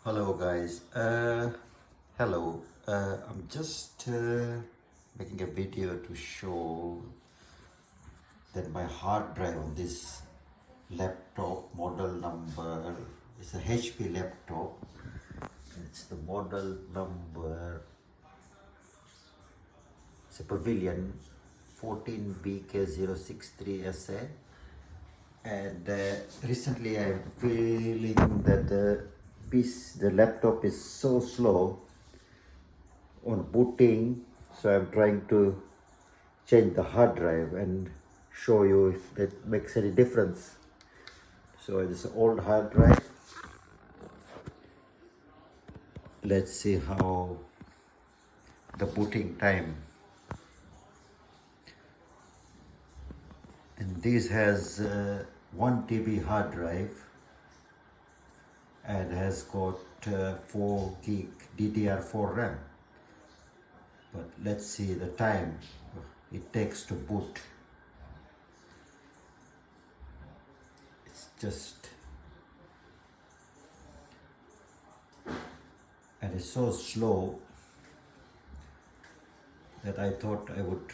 Hello guys. Hello. I'm just making a video to show that my hard drive on this laptop model number is a HP laptop. It's the model number. It's a Pavilion 14BK063SA. And recently I'm feeling that the laptop is so slow on booting, so I'm trying to change the hard drive and show you if that makes any difference. So this old hard drive, let's see how the booting time. And this has 1 TB hard drive and has got 4 gig DDR4 RAM. But let's see the time it takes to boot. It's just, and it's so slow that I thought I would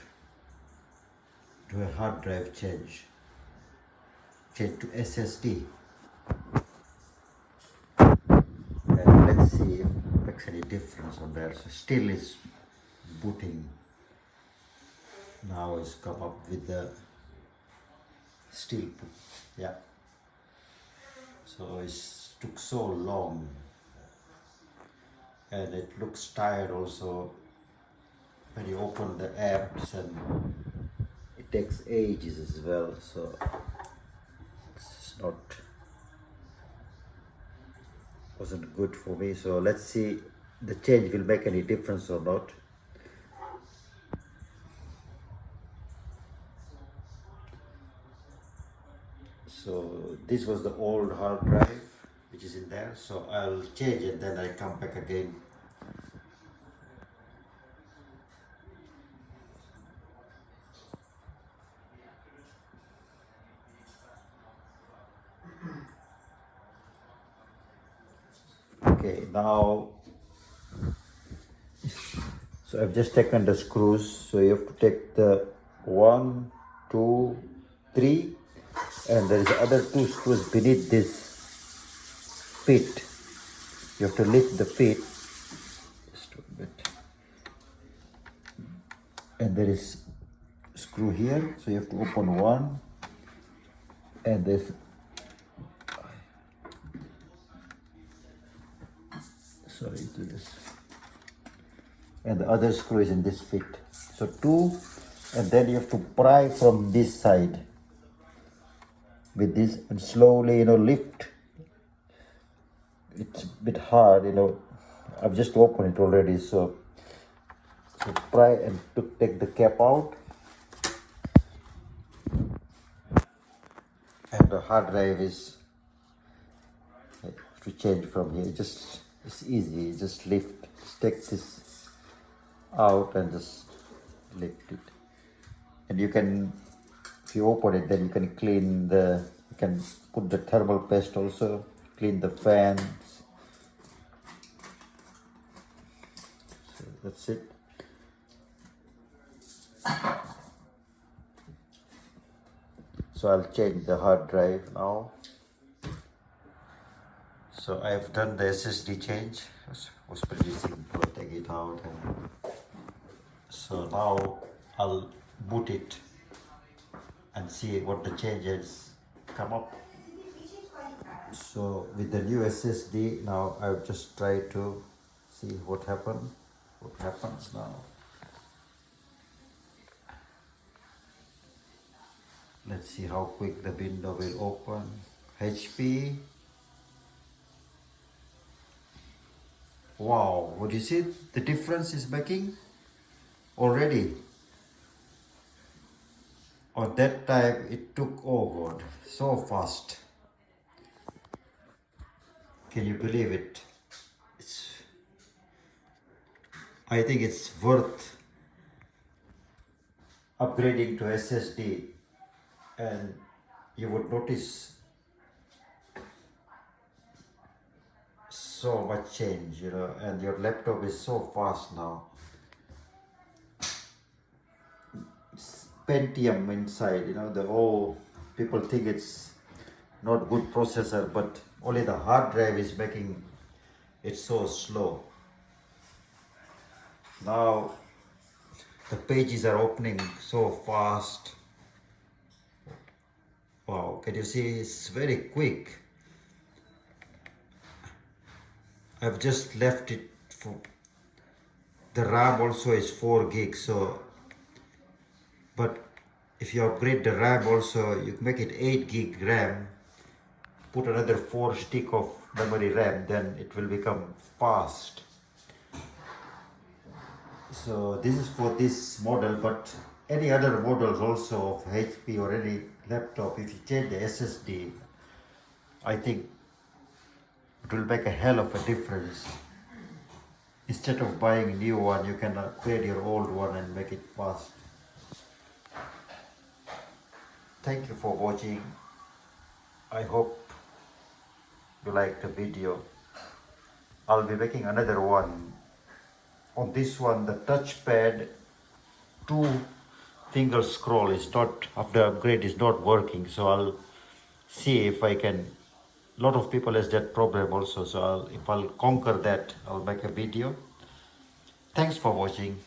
do a hard drive change to SSD. And let's see if it makes any difference on there. So still is booting. Now it's come up with the still, yeah. So it took so long, and it looks tired also when you open the apps, and it takes ages as well. So it's not, wasn't good for me. So let's see the change will make any difference or not. So this was the old hard drive which is in there, so I'll change it, then I come back again. Okay, now, so I've just taken the screws, so you have to take the 1, 2, 3, and there is other 2 screws beneath this pit. You have to lift the pit just a bit, and there is screw here, so you have to open one, and this, sorry to this, and the other screw is in this fit. So 2, and then you have to pry from this side with this, and slowly, lift. It's a bit hard, I've just opened it already, so pry and to take the cap out, and the hard drive is to change from here. It's easy, just lift, just take this out and just lift it, and you can, if you open it, then you can clean you can put the thermal paste also, clean the fans. So that's it. So I'll change the hard drive now. So I've done the SSD change. It was pretty simple, take it out, and so now I'll boot it and see what the changes come up. So with the new SSD, now I've just tried to see what happens now. Let's see how quick the window will open. HP. Wow, what do you see? The difference is making already. At that time it took, oh God, so fast. Can you believe it? I think it's worth upgrading to SSD, and you would notice so much change, you know, and your laptop is so fast now. It's Pentium inside, you know, the whole people think it's not good processor, but only the hard drive is making it so slow. Now the pages are opening so fast. Wow, can you see it's very quick. I've just left it for the RAM also is 4 gigs, so but if you upgrade the RAM also, you make it 8 gig RAM, put another 4 stick of memory RAM, then it will become fast. So this is for this model, but any other models also of HP or any laptop, if you change the SSD, I think it will make a hell of a difference. Instead of buying a new one, you can upgrade your old one and make it fast. Thank you for watching. I hope you liked the video. I'll be making another one. On this one, the touchpad, 2 finger scroll is not, after upgrade is not working, so I'll see if I can. A lot of people has that problem also, so if I'll conquer that, I'll make a video. Thanks for watching.